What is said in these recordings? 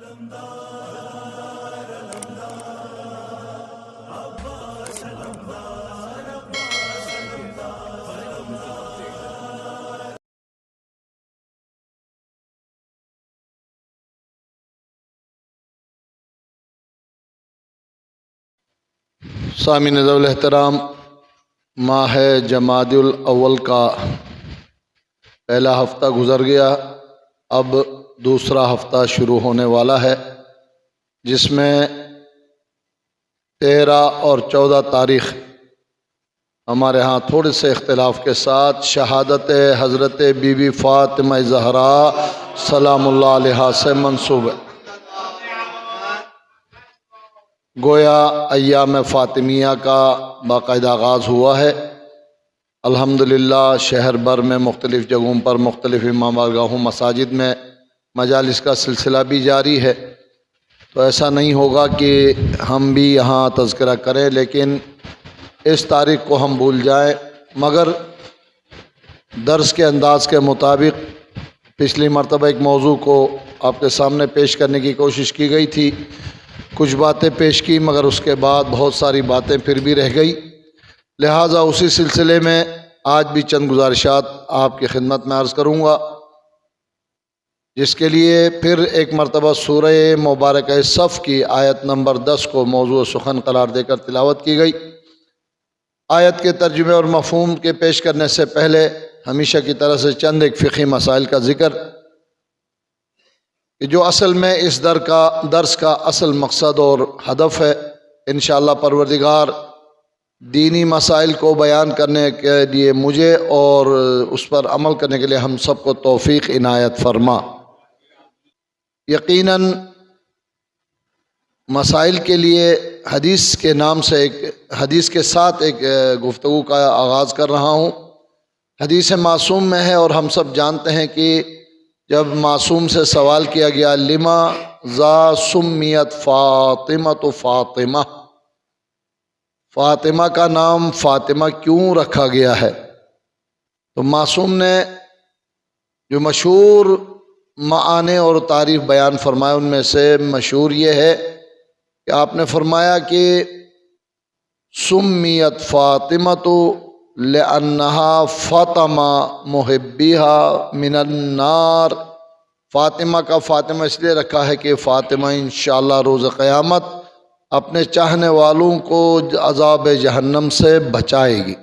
سامعین ذوال احترام، ماہ جمادی الاول کا پہلا ہفتہ گزر گیا، اب دوسرا ہفتہ شروع ہونے والا ہے، جس میں 13 اور 14 تاریخ ہمارے ہاں تھوڑے سے اختلاف کے ساتھ شہادت حضرت بی بی فاطمہ زہرا سلام اللہ علیہا سے منسوب ہے۔ گویا ایام فاطمیہ کا باقاعدہ آغاز ہوا ہے۔ الحمدللہ شہر بھر میں مختلف جگہوں پر مختلف امام بارگاہوں مساجد میں مجالس کا سلسلہ بھی جاری ہے، تو ایسا نہیں ہوگا کہ ہم بھی یہاں تذکرہ کریں لیکن اس تاریخ کو ہم بھول جائیں، مگر درس کے انداز کے مطابق پچھلی مرتبہ ایک موضوع کو آپ کے سامنے پیش کرنے کی کوشش کی گئی تھی، کچھ باتیں پیش کی مگر اس کے بعد بہت ساری باتیں پھر بھی رہ گئی، لہٰذا اسی سلسلے میں آج بھی چند گزارشات آپ کی خدمت میں عرض کروں گا، جس کے لیے پھر ایک مرتبہ سورہ مبارکہ صف کی آیت نمبر 10 کو موضوع سخن قرار دے کر تلاوت کی گئی۔ آیت کے ترجمے اور مفہوم کے پیش کرنے سے پہلے ہمیشہ کی طرح سے چند ایک فقہی مسائل کا ذکر، کہ جو اصل میں اس درس کا اصل مقصد اور ہدف ہے، انشاءاللہ پروردگار دینی مسائل کو بیان کرنے کے لیے مجھے اور اس پر عمل کرنے کے لیے ہم سب کو توفیق عنایت فرما۔ یقیناً مسائل کے لیے حدیث کے نام سے حدیث کے ساتھ ایک گفتگو کا آغاز کر رہا ہوں۔ حدیث معصوم میں ہے اور ہم سب جانتے ہیں کہ جب معصوم سے سوال کیا گیا لما ذا سمیت فاطمہ فاطمہ، فاطمہ کا نام فاطمہ کیوں رکھا گیا ہے، تو معصوم نے جو مشہور معانی اور تعریف بیان فرمایا ان میں سے مشہور یہ ہے کہ آپ نے فرمایا کہ سمیت فاطمہ لأنہا فاطمہ محبیہا من النار، فاطمہ کا فاطمہ اس لیے رکھا ہے کہ فاطمہ انشاءاللہ روز قیامت اپنے چاہنے والوں کو عذاب جہنم سے بچائے گی۔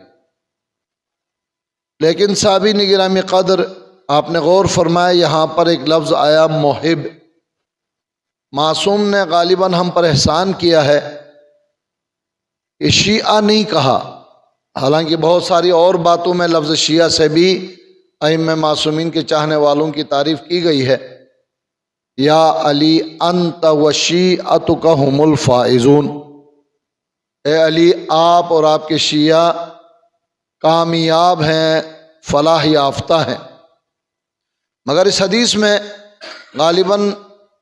لیکن سامعین گرامی قدر، آپ نے غور فرمایا یہاں پر ایک لفظ آیا محب۔ معصوم نے غالباً ہم پر احسان کیا ہے کہ شیعہ نہیں کہا، حالانکہ بہت ساری اور باتوں میں لفظ شیعہ سے بھی ائمہ معصومین کے چاہنے والوں کی تعریف کی گئی ہے۔ یا علی انت وشیعتک ہم الفائزون، اے علی آپ اور آپ کے شیعہ کامیاب ہیں، فلاح یافتہ ہیں۔ مگر اس حدیث میں غالباً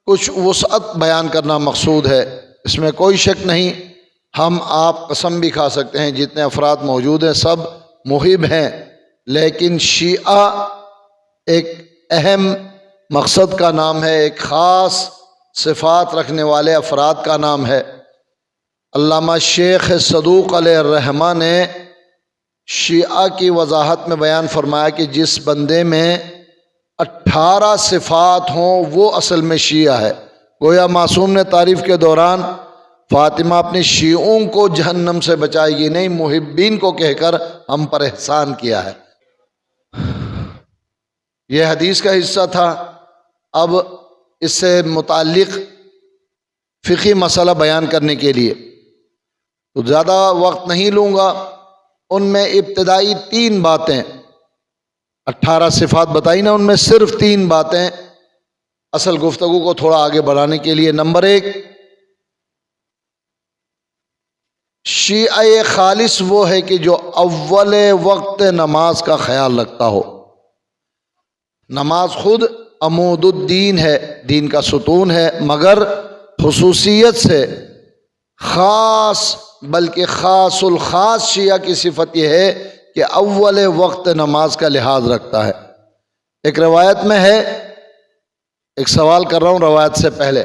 کچھ وسعت بیان کرنا مقصود ہے، اس میں کوئی شک نہیں، ہم آپ قسم بھی کھا سکتے ہیں جتنے افراد موجود ہیں سب محب ہیں، لیکن شیعہ ایک اہم مقصد کا نام ہے، ایک خاص صفات رکھنے والے افراد کا نام ہے۔ علامہ شیخ صدوق علیہ الرحمہ نے شیعہ کی وضاحت میں بیان فرمایا کہ جس بندے میں 18 صفات ہوں وہ اصل میں شیعہ ہے۔ گویا معصوم نے تعریف کے دوران فاطمہ اپنے شیعوں کو جہنم سے بچائے گی نہیں، محبین کو کہہ کر ہم پر احسان کیا ہے۔ یہ حدیث کا حصہ تھا۔ اب اس سے متعلق فقہی مسئلہ بیان کرنے کے لیے تو زیادہ وقت نہیں لوں گا، ان میں ابتدائی 3 باتیں، 18 صفات بتائی نا، ان میں صرف 3 باتیں اصل گفتگو کو تھوڑا آگے بڑھانے کے لیے۔ نمبر 1، شیعہ خالص وہ ہے کہ جو اول وقت نماز کا خیال رکھتا ہو۔ نماز خود عمود الدین ہے، دین کا ستون ہے، مگر خصوصیت سے خاص بلکہ خاص الخاص شیعہ کی صفت یہ ہے کہ اول وقت نماز کا لحاظ رکھتا ہے۔ ایک روایت میں ہے، ایک سوال کر رہا ہوں روایت سے پہلے،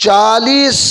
40